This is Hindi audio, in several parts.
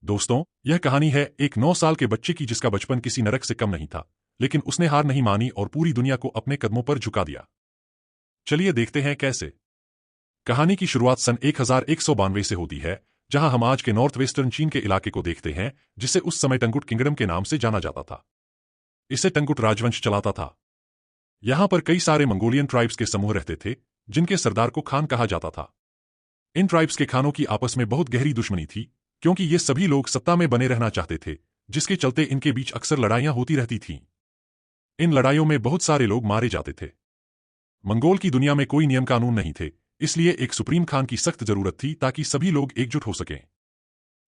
दोस्तों, यह कहानी है एक 9 साल के बच्चे की जिसका बचपन किसी नरक से कम नहीं था, लेकिन उसने हार नहीं मानी और पूरी दुनिया को अपने कदमों पर झुका दिया। चलिए देखते हैं कैसे। कहानी की शुरुआत सन 1192 से होती है, जहां हम आज के नॉर्थ वेस्टर्न चीन के इलाके को देखते हैं, जिसे उस समय टंगुट किंगडम के नाम से जाना जाता था। इसे टंगुट राजवंश चलाता था। यहां पर कई सारे मंगोलियन ट्राइब्स के समूह रहते थे, जिनके सरदार को खान कहा जाता था। इन ट्राइब्स के खानों की आपस में बहुत गहरी दुश्मनी थी, क्योंकि ये सभी लोग सत्ता में बने रहना चाहते थे, जिसके चलते इनके बीच अक्सर लड़ाइयां होती रहती थीं। इन लड़ाइयों में बहुत सारे लोग मारे जाते थे। मंगोल की दुनिया में कोई नियम कानून नहीं थे, इसलिए एक सुप्रीम खान की सख्त जरूरत थी ताकि सभी लोग एकजुट हो सकें।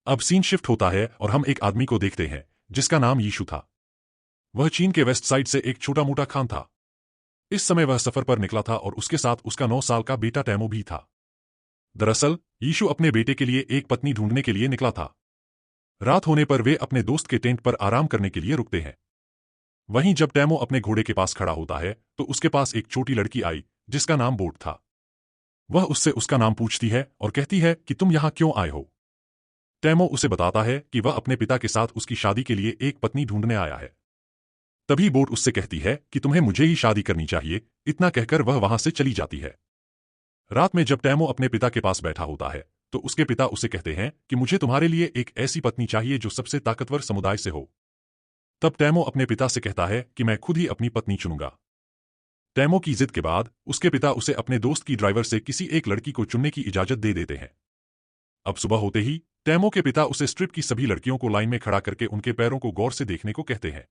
अब सीन शिफ्ट होता है और हम एक आदमी को देखते हैं, जिसका नाम यीशु था। वह चीन के वेस्ट साइड से एक छोटा मोटा खान था। इस समय वह सफर पर निकला था और उसके साथ उसका 9 साल का बेटा टैमो भी था। दरअसल यीशु अपने बेटे के लिए एक पत्नी ढूंढने के लिए निकला था। रात होने पर वे अपने दोस्त के टेंट पर आराम करने के लिए रुकते हैं। वहीं जब टैमो अपने घोड़े के पास खड़ा होता है, तो उसके पास एक छोटी लड़की आई, जिसका नाम बोट था। वह उससे उसका नाम पूछती है और कहती है कि तुम यहां क्यों आए हो। टैमो उसे बताता है कि वह अपने पिता के साथ उसकी शादी के लिए एक पत्नी ढूंढने आया है। तभी बोट उससे कहती है कि तुम्हें मुझे ही शादी करनी चाहिए। इतना कहकर वह वहां से चली जाती है। रात में जब टैमो अपने पिता के पास बैठा होता है, तो उसके पिता उसे कहते हैं कि मुझे तुम्हारे लिए एक ऐसी पत्नी चाहिए जो सबसे ताकतवर समुदाय से हो। तब टैमो अपने पिता से कहता है कि मैं खुद ही अपनी पत्नी चुनूंगा। टैमो की जिद के बाद उसके पिता उसे अपने दोस्त की ड्राइवर से किसी एक लड़की को चुनने की इजाजत दे देते हैं। अब सुबह होते ही टैमो के पिता उसे स्ट्रिप की सभी लड़कियों को लाइन में खड़ा करके उनके पैरों को गौर से देखने को कहते हैं।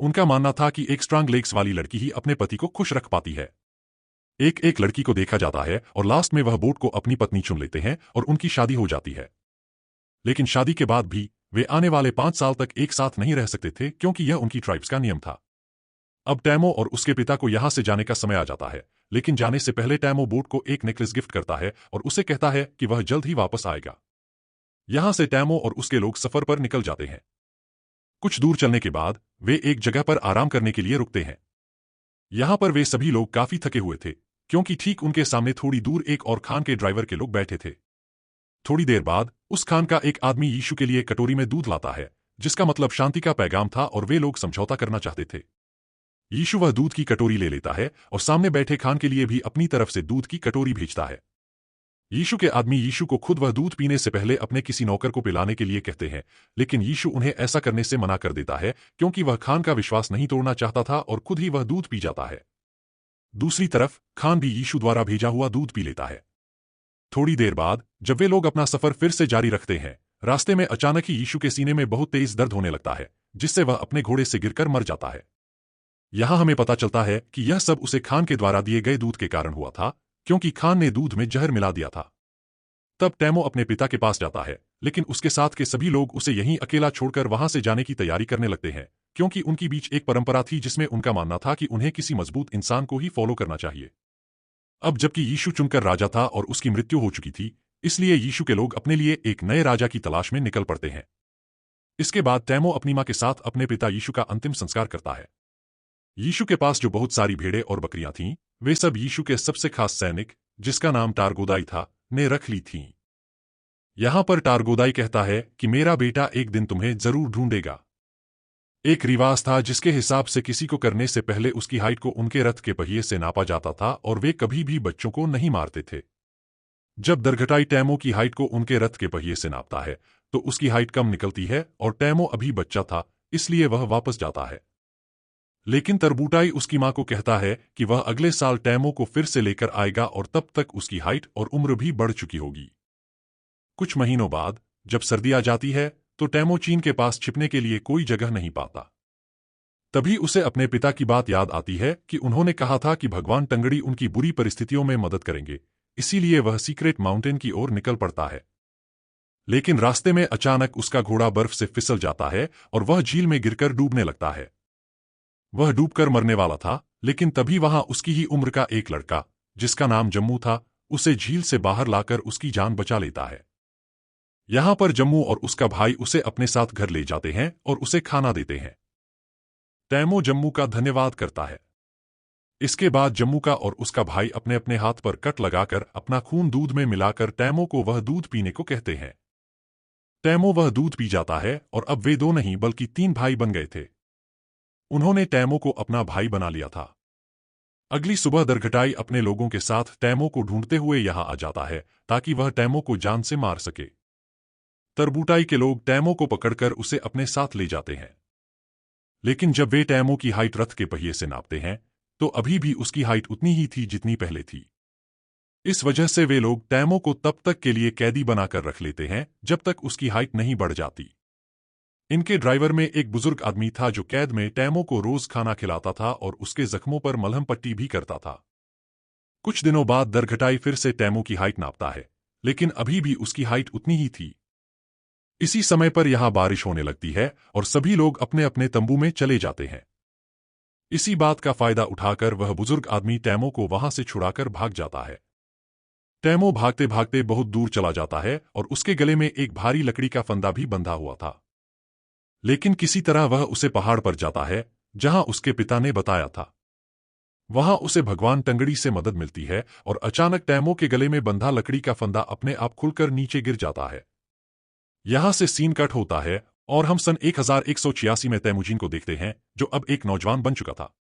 उनका मानना था कि एक स्ट्रांग लेग्स वाली लड़की ही अपने पति को खुश रख पाती है। एक एक लड़की को देखा जाता है और लास्ट में वह बोट को अपनी पत्नी चुन लेते हैं और उनकी शादी हो जाती है। लेकिन शादी के बाद भी वे आने वाले 5 साल तक एक साथ नहीं रह सकते थे, क्योंकि यह उनकी ट्राइब्स का नियम था। अब टैमो और उसके पिता को यहां से जाने का समय आ जाता है, लेकिन जाने से पहले टैमो बोट को एक नेकलेस गिफ्ट करता है और उसे कहता है कि वह जल्द ही वापस आएगा। यहां से टैमो और उसके लोग सफर पर निकल जाते हैं। कुछ दूर चलने के बाद वे एक जगह पर आराम करने के लिए रुकते हैं। यहां पर वे सभी लोग काफी थके हुए थे, क्योंकि ठीक उनके सामने थोड़ी दूर एक और खान के ड्राइवर के लोग बैठे थे। थोड़ी देर बाद उस खान का एक आदमी यीशु के लिए कटोरी में दूध लाता है, जिसका मतलब शांति का पैगाम था और वे लोग समझौता करना चाहते थे। यीशु वह दूध की कटोरी ले लेता है और सामने बैठे खान के लिए भी अपनी तरफ से दूध की कटोरी भेजता है। यीशु के आदमी यीशु को खुद वह दूध पीने से पहले अपने किसी नौकर को पिलाने के लिए कहते हैं, लेकिन यीशु उन्हें ऐसा करने से मना कर देता है, क्योंकि वह खान का विश्वास नहीं तोड़ना चाहता था और खुद ही वह दूध पी जाता है। दूसरी तरफ खान भी यीशु द्वारा भेजा हुआ दूध पी लेता है। थोड़ी देर बाद जब वे लोग अपना सफर फिर से जारी रखते हैं, रास्ते में अचानक ही यीशु के सीने में बहुत तेज दर्द होने लगता है, जिससे वह अपने घोड़े से गिरकर मर जाता है। यहां हमें पता चलता है कि यह सब उसे खान के द्वारा दिए गए दूध के कारण हुआ था, क्योंकि खान ने दूध में जहर मिला दिया था। तब टैमो अपने पिता के पास जाता है, लेकिन उसके साथ के सभी लोग उसे यहीं अकेला छोड़कर वहां से जाने की तैयारी करने लगते हैं, क्योंकि उनकी बीच एक परंपरा थी जिसमें उनका मानना था कि उन्हें किसी मजबूत इंसान को ही फॉलो करना चाहिए। अब जबकि यीशु चुनकर राजा था और उसकी मृत्यु हो चुकी थी, इसलिए यीशु के लोग अपने लिए एक नए राजा की तलाश में निकल पड़ते हैं। इसके बाद टैमो अपनी मां के साथ अपने पिता यीशु का अंतिम संस्कार करता है। यीशु के पास जो बहुत सारी भेड़ें और बकरियां थीं, वे सब यीशु के सबसे खास सैनिक, जिसका नाम टारगोदाई था, ने रख ली थीं। यहां पर टारगोदाई कहता है कि मेरा बेटा एक दिन तुम्हें जरूर ढूंढेगा। एक रिवाज था जिसके हिसाब से किसी को करने से पहले उसकी हाइट को उनके रथ के पहिए से नापा जाता था और वे कभी भी बच्चों को नहीं मारते थे। जब दरघटाई टैमो की हाइट को उनके रथ के पहिए से नापता है, तो उसकी हाइट कम निकलती है और टैमो अभी बच्चा था, इसलिए वह वापस जाता है। लेकिन तरबूटाई उसकी मां को कहता है कि वह अगले साल टैमो को फिर से लेकर आएगा और तब तक उसकी हाइट और उम्र भी बढ़ चुकी होगी। कुछ महीनों बाद जब सर्दी आ जाती है, तो टैमो चीन के पास छिपने के लिए कोई जगह नहीं पाता। तभी उसे अपने पिता की बात याद आती है कि उन्होंने कहा था कि भगवान टंगड़ी उनकी बुरी परिस्थितियों में मदद करेंगे, इसीलिए वह सीक्रेट माउंटेन की ओर निकल पड़ता है। लेकिन रास्ते में अचानक उसका घोड़ा बर्फ से फिसल जाता है और वह झील में गिरकर डूबने लगता है। वह डूबकर मरने वाला था, लेकिन तभी वहां उसकी ही उम्र का एक लड़का, जिसका नाम जम्मू था, उसे झील से बाहर लाकर उसकी जान बचा लेता है। यहां पर जम्मू और उसका भाई उसे अपने साथ घर ले जाते हैं और उसे खाना देते हैं। टैमो जम्मू का धन्यवाद करता है। इसके बाद जम्मू का और उसका भाई अपने अपने हाथ पर कट लगाकर अपना खून दूध में मिलाकर टैमो को वह दूध पीने को कहते हैं। तैमो वह दूध पी जाता है और अब वे दो नहीं बल्कि तीन भाई बन गए थे। उन्होंने तैमो को अपना भाई बना लिया था। अगली सुबह दरघटाई अपने लोगों के साथ तैमो को ढूंढते हुए यहां आ जाता है ताकि वह तैमो को जान से मार सके। तरबूटाई के लोग तैमो को पकड़कर उसे अपने साथ ले जाते हैं। लेकिन जब वे तैमो की हाइट रथ के पहिए से नापते हैं तो अभी भी उसकी हाइट उतनी ही थी जितनी पहले थी। इस वजह से वे लोग तैमो को तब तक के लिए कैदी बनाकर रख लेते हैं जब तक उसकी हाइट नहीं बढ़ जाती। इनके ड्राइवर में एक बुजुर्ग आदमी था जो कैद में तैमो को रोज खाना खिलाता था और उसके जख्मों पर मलहम पट्टी भी करता था। कुछ दिनों बाद दरघटाई फिर से तैमो की हाइट नापता है, लेकिन अभी भी उसकी हाइट उतनी ही थी। इसी समय पर यहां बारिश होने लगती है और सभी लोग अपने अपने तंबू में चले जाते हैं। इसी बात का फायदा उठाकर वह बुजुर्ग आदमी तैमो को वहां से छुड़ाकर भाग जाता है। तैमो भागते भागते बहुत दूर चला जाता है और उसके गले में एक भारी लकड़ी का फंदा भी बंधा हुआ था। लेकिन किसी तरह वह उसे पहाड़ पर जाता है जहां उसके पिता ने बताया था। वहां उसे भगवान टंगड़ी से मदद मिलती है और अचानक तैमो के गले में बंधा लकड़ी का फंदा अपने आप खुलकर नीचे गिर जाता है। यहां से सीन कट होता है और हम सन 1186 में तैमुजीन को देखते हैं जो अब एक नौजवान बन चुका था।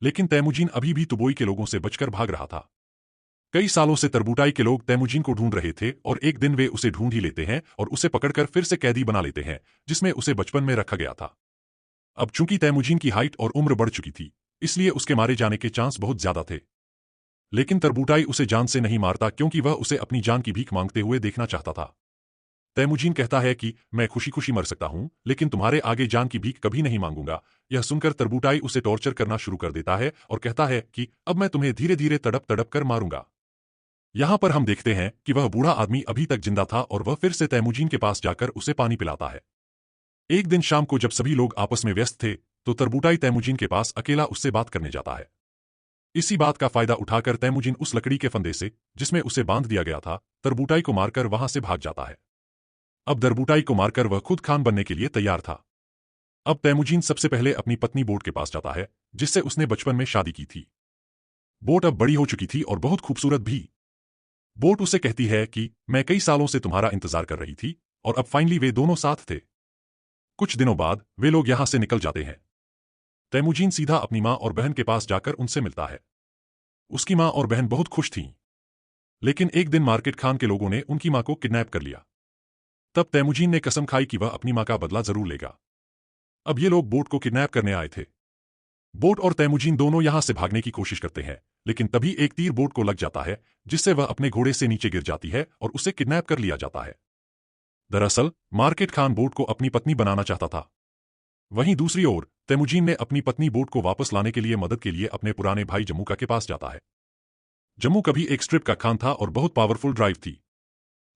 लेकिन तैमुजीन अभी भी तुबोई के लोगों से बचकर भाग रहा था। कई सालों से तरबूटाई के लोग तैमुजीन को ढूंढ रहे थे और एक दिन वे उसे ढूंढ ही लेते हैं और उसे पकड़कर फिर से कैदी बना लेते हैं जिसमें उसे बचपन में रखा गया था। अब चूंकि तैमुजीन की हाइट और उम्र बढ़ चुकी थी इसलिए उसके मारे जाने के चांस बहुत ज्यादा थे। लेकिन तरबूटाई उसे जान से नहीं मारता क्योंकि वह उसे अपनी जान की भीख मांगते हुए देखना चाहता था। तैमुजीन कहता है कि मैं खुशी खुशी मर सकता हूं लेकिन तुम्हारे आगे जान की भीख कभी नहीं मांगूंगा। यह सुनकर तरबूटाई उसे टॉर्चर करना शुरू कर देता है और कहता है कि अब मैं तुम्हें धीरे धीरे तड़प तड़प कर मारूंगा। यहां पर हम देखते हैं कि वह बूढ़ा आदमी अभी तक जिंदा था और वह फिर से तैमुजीन के पास जाकर उसे पानी पिलाता है। एक दिन शाम को जब सभी लोग आपस में व्यस्त थे तो तरबूटाई तैमुजीन के पास अकेला उससे बात करने जाता है। इसी बात का फायदा उठाकर तैमुजीन उस लकड़ी के फंदे से जिसमें उसे बांध दिया गया था तरबूटाई को मारकर वहां से भाग जाता है। अब तरबूटाई को मारकर वह खुद खान बनने के लिए तैयार था। अब तैमुजीन सबसे पहले अपनी पत्नी बोट के पास जाता है जिससे उसने बचपन में शादी की थी। बोट अब बड़ी हो चुकी थी और बहुत खूबसूरत भी। बोट उसे कहती है कि मैं कई सालों से तुम्हारा इंतजार कर रही थी और अब फाइनली वे दोनों साथ थे। कुछ दिनों बाद वे लोग यहां से निकल जाते हैं। तैमुजीन सीधा अपनी मां और बहन के पास जाकर उनसे मिलता है। उसकी मां और बहन बहुत खुश थीं। लेकिन एक दिन मार्केट खान के लोगों ने उनकी मां को किडनैप कर लिया। तब तैमुजीन ने कसम खाई कि वह अपनी मां का बदला जरूर लेगा। अब ये लोग बोट को किडनैप करने आए थे। बोट और तैमुजीन दोनों यहां से भागने की कोशिश करते हैं लेकिन तभी एक तीर बोट को लग जाता है जिससे वह अपने घोड़े से नीचे गिर जाती है और उसे किडनैप कर लिया जाता है। दरअसल मार्केट खान बोट को अपनी पत्नी बनाना चाहता था। वहीं दूसरी ओर तैमुजीन ने अपनी पत्नी बोट को वापस लाने के लिए मदद के लिए अपने पुराने भाई जम्मूका के पास जाता है। जम्मू कभी एक स्ट्रिप का खान था और बहुत पावरफुल ड्राइव थी।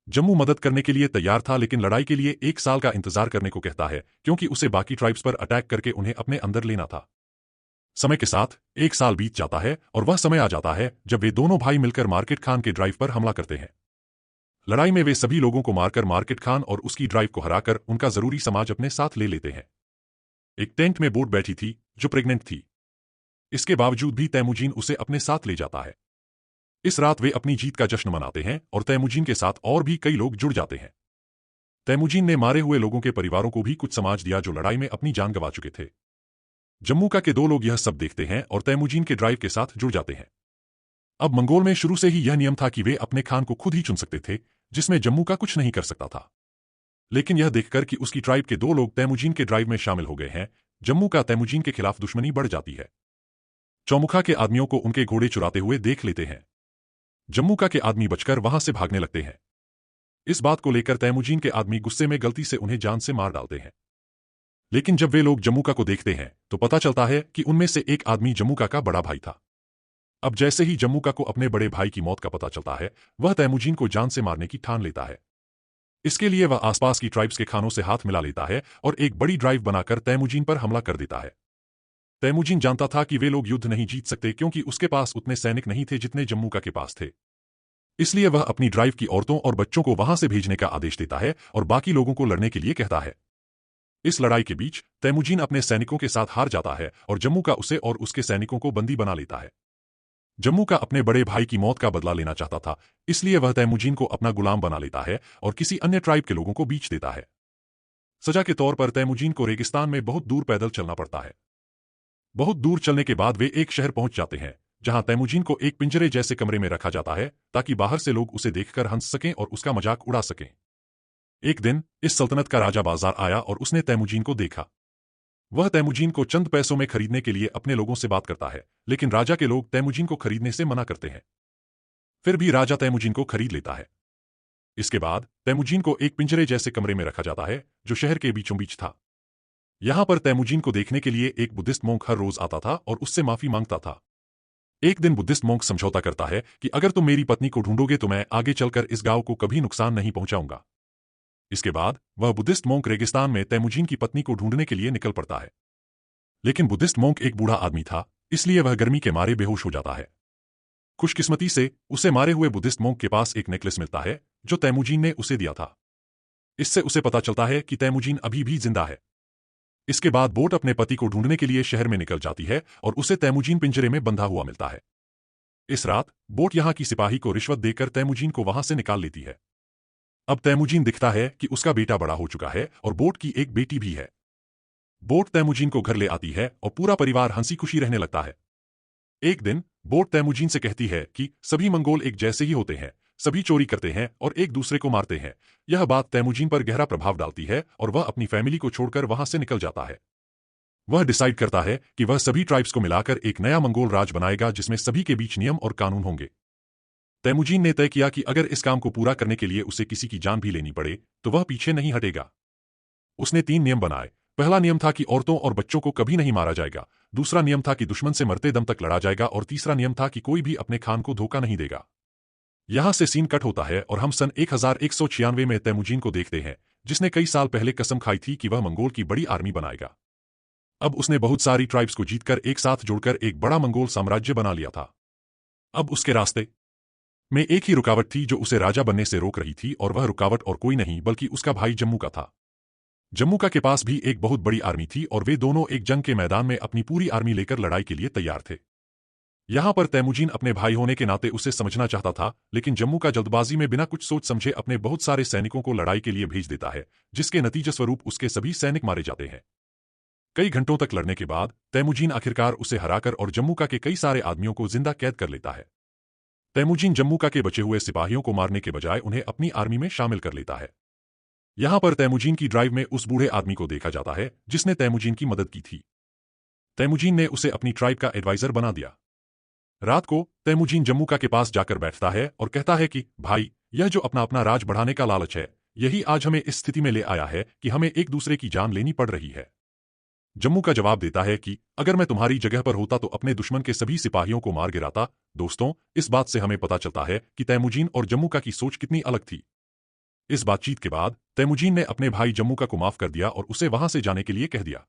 जम्मू मदद करने के लिए तैयार था लेकिन लड़ाई के लिए 1 साल का इंतजार करने को कहता है क्योंकि उसे बाकी ट्राइब्स पर अटैक करके उन्हें अपने अंदर लेना था। समय के साथ 1 साल बीत जाता है और वह समय आ जाता है जब वे दोनों भाई मिलकर मार्केट खान के ड्राइव पर हमला करते हैं। लड़ाई में वे सभी लोगों को मारकर मार्केट खान और उसकी ड्राइव को हराकर उनका जरूरी समाज अपने साथ ले लेते हैं। एक टेंट में बोट बैठी थी जो प्रेग्नेंट थी। इसके बावजूद भी तैमुजीन उसे अपने साथ ले जाता है। इस रात वे अपनी जीत का जश्न मनाते हैं और तैमुजीन के साथ और भी कई लोग जुड़ जाते हैं। तैमुजीन ने मारे हुए लोगों के परिवारों को भी कुछ समाज दिया जो लड़ाई में अपनी जान गंवा चुके थे। जम्मूका के 2 लोग यह सब देखते हैं और तैमुजीन के ड्राइव के साथ जुड़ जाते हैं। अब मंगोल में शुरू से ही यह नियम था कि वे अपने खान को खुद ही चुन सकते थे जिसमें जम्मूका कुछ नहीं कर सकता था। लेकिन यह देखकर कि उसकी ट्राइब के 2 लोग तैमुजीन के ड्राइव में शामिल हो गए हैं जम्मूका तैमुजीन के खिलाफ दुश्मनी बढ़ जाती है। चौमुखा के आदमियों को उनके घोड़े चुराते हुए देख लेते हैं। जम्मूका के आदमी बचकर वहां से भागने लगते हैं। इस बात को लेकर तैमुजीन के आदमी गुस्से में गलती से उन्हें जान से मार डालते हैं। लेकिन जब वे लोग जम्मूका को देखते हैं तो पता चलता है कि उनमें से एक आदमी जम्मूका का बड़ा भाई था। अब जैसे ही जम्मूका को अपने बड़े भाई की मौत का पता चलता है वह तैमुजीन को जान से मारने की ठान लेता है। इसके लिए वह आसपास की ट्राइब्स के खानों से हाथ मिला लेता है और एक बड़ी ड्राइव बनाकर तैमुजीन पर हमला कर देता है। तैमुजीन जानता था कि वे लोग युद्ध नहीं जीत सकते क्योंकि उसके पास उतने सैनिक नहीं थे जितने जम्मूका के पास थे। इसलिए वह अपनी ड्राइव की औरतों और बच्चों को वहां से भेजने का आदेश देता है और बाकी लोगों को लड़ने के लिए कहता है। इस लड़ाई के बीच तैमुजीन अपने सैनिकों के साथ हार जाता है और जम्मूका उसे और उसके सैनिकों को बंदी बना लेता है। जम्मू का अपने बड़े भाई की मौत का बदला लेना चाहता था, इसलिए वह तैमुजीन को अपना गुलाम बना लेता है और किसी अन्य ट्राइब के लोगों को बेच देता है। सजा के तौर पर तैमुजीन को रेगिस्तान में बहुत दूर पैदल चलना पड़ता है। बहुत दूर चलने के बाद वे एक शहर पहुंच जाते हैं, जहां तैमुजीन को एक पिंजरे जैसे कमरे में रखा जाता है ताकि बाहर से लोग उसे देखकर हंस सकें और उसका मजाक उड़ा सकें। एक दिन इस सल्तनत का राजा बाजार आया और उसने तैमुजीन को देखा। वह तैमुजीन को चंद पैसों में खरीदने के लिए अपने लोगों से बात करता है, लेकिन राजा के लोग तैमुजीन को खरीदने से मना करते हैं। फिर भी राजा तैमुजीन को खरीद लेता है। इसके बाद तैमुजीन को एक पिंजरे जैसे कमरे में रखा जाता है जो शहर के बीचों बीच था। यहां पर तैमुजीन को देखने के लिए एक बुद्धिस्ट मोंक हर रोज आता था और उससे माफी मांगता था। एक दिन बुद्धिस्ट मोंक समझौता करता है कि अगर तुम मेरी पत्नी को ढूंढोगे तो मैं आगे चलकर इस गांव को कभी नुकसान नहीं पहुंचाऊंगा। इसके बाद वह बुद्धिस्ट मोंक रेगिस्तान में तैमुजीन की पत्नी को ढूंढने के लिए निकल पड़ता है। लेकिन बुद्धिस्ट मोंक एक बूढ़ा आदमी था, इसलिए वह गर्मी के मारे बेहोश हो जाता है। खुशकिस्मती से उसे मारे हुए बुद्धिस्ट मोंक के पास एक नेकलेस मिलता है जो तैमुजीन ने उसे दिया था। इससे उसे पता चलता है कि तैमुजीन अभी भी जिंदा है। इसके बाद बोट अपने पति को ढूंढने के लिए शहर में निकल जाती है और उसे तैमुजीन पिंजरे में बंधा हुआ मिलता है। इस रात बोट यहां की सिपाही को रिश्वत देकर तैमुजीन को वहां से निकाल लेती है। अब तैमुजीन दिखता है कि उसका बेटा बड़ा हो चुका है और बोट की एक बेटी भी है। बोट तैमुजीन को घर ले आती है और पूरा परिवार हंसी खुशी रहने लगता है। एक दिन बोट तैमुजीन से कहती है कि सभी मंगोल एक जैसे ही होते हैं, सभी चोरी करते हैं और एक दूसरे को मारते हैं। यह बात तैमुजीन पर गहरा प्रभाव डालती है और वह अपनी फैमिली को छोड़कर वहां से निकल जाता है। वह डिसाइड करता है कि वह सभी ट्राइब्स को मिलाकर एक नया मंगोल राज बनाएगा जिसमें सभी के बीच नियम और कानून होंगे। तैमुजीन ने तय किया कि अगर इस काम को पूरा करने के लिए उसे किसी की जान भी लेनी पड़े तो वह पीछे नहीं हटेगा। उसने 3 नियम बनाए। पहला नियम था कि औरतों और बच्चों को कभी नहीं मारा जाएगा, दूसरा नियम था कि दुश्मन से मरते दम तक लड़ा जाएगा और तीसरा नियम था कि कोई भी अपने खान को धोखा नहीं देगा। यहां से सीन कट होता है और हम सन 1196 में तैमुजीन को देखते हैं, जिसने कई साल पहले कसम खाई थी कि वह मंगोल की बड़ी आर्मी बनाएगा। अब उसने बहुत सारी ट्राइब्स को जीतकर एक साथ जोड़कर एक बड़ा मंगोल साम्राज्य बना लिया था। अब उसके रास्ते में एक ही रुकावट थी जो उसे राजा बनने से रोक रही थी, और वह रुकावट और कोई नहीं बल्कि उसका भाई जम्मू का था। जम्मू का के पास भी एक बहुत बड़ी आर्मी थी और वे दोनों एक जंग के मैदान में अपनी पूरी आर्मी लेकर लड़ाई के लिए तैयार थे। यहां पर तैमुजीन अपने भाई होने के नाते उसे समझना चाहता था, लेकिन जम्मू का जल्दबाजी में बिना कुछ सोच समझे अपने बहुत सारे सैनिकों को लड़ाई के लिए भेज देता है, जिसके नतीजे स्वरूप उसके सभी सैनिक मारे जाते हैं। कई घंटों तक लड़ने के बाद तैमुजीन आखिरकार उसे हराकर और जम्मू का के कई सारे आदमियों को जिंदा कैद कर लेता है। तैमुजीन जम्मू का के बचे हुए सिपाहियों को मारने के बजाय उन्हें अपनी आर्मी में शामिल कर लेता है। यहां पर तैमुजीन की ड्राइव में उस बूढ़े आदमी को देखा जाता है जिसने तैमुजीन की मदद की थी। तैमुजीन ने उसे अपनी ट्राइब का एडवाइजर बना दिया। रात को तैमुजीन जम्मू का के पास जाकर बैठता है और कहता है कि भाई, यह जो अपना अपना राज बढ़ाने का लालच है, यही आज हमें इस स्थिति में ले आया है कि हमें एक दूसरे की जान लेनी पड़ रही है। जम्मू का जवाब देता है कि अगर मैं तुम्हारी जगह पर होता तो अपने दुश्मन के सभी सिपाहियों को मार गिराता। दोस्तों, इस बात से हमें पता चलता है कि तैमुजीन और जम्मू का की सोच कितनी अलग थी। इस बातचीत के बाद तैमुजीन ने अपने भाई जम्मू का को माफ कर दिया और उसे वहां से जाने के लिए कह दिया।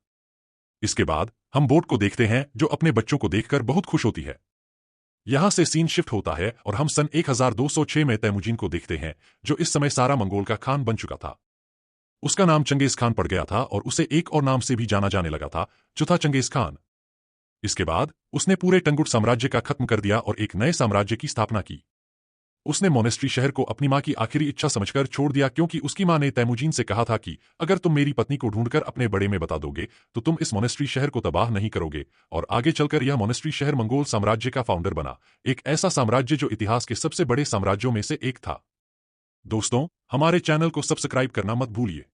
इसके बाद हम बोट को देखते हैं जो अपने बच्चों को देखकर बहुत खुश होती है। यहां से सीन शिफ्ट होता है और हम सन 1206 में तैमुजीन को देखते हैं, जो इस समय सारा मंगोल का खान बन चुका था। उसका नाम चंगेज खान पड़ गया था और उसे एक और नाम से भी जाना जाने लगा था, जो था चंगेज खान। इसके बाद उसने पूरे टंगुट साम्राज्य का खत्म कर दिया और एक नए साम्राज्य की स्थापना की। उसने मोनेस्ट्री शहर को अपनी मां की आखिरी इच्छा समझकर छोड़ दिया, क्योंकि उसकी मां ने तैमुजीन से कहा था कि अगर तुम मेरी पत्नी को ढूंढकर अपने बड़े में बता दोगे तो तुम इस मोनेस्ट्री शहर को तबाह नहीं करोगे। और आगे चलकर यह मोनेस्ट्री शहर मंगोल साम्राज्य का फाउंडर बना, एक ऐसा साम्राज्य जो इतिहास के सबसे बड़े साम्राज्यों में से एक था। दोस्तों, हमारे चैनल को सब्सक्राइब करना मत भूलिए।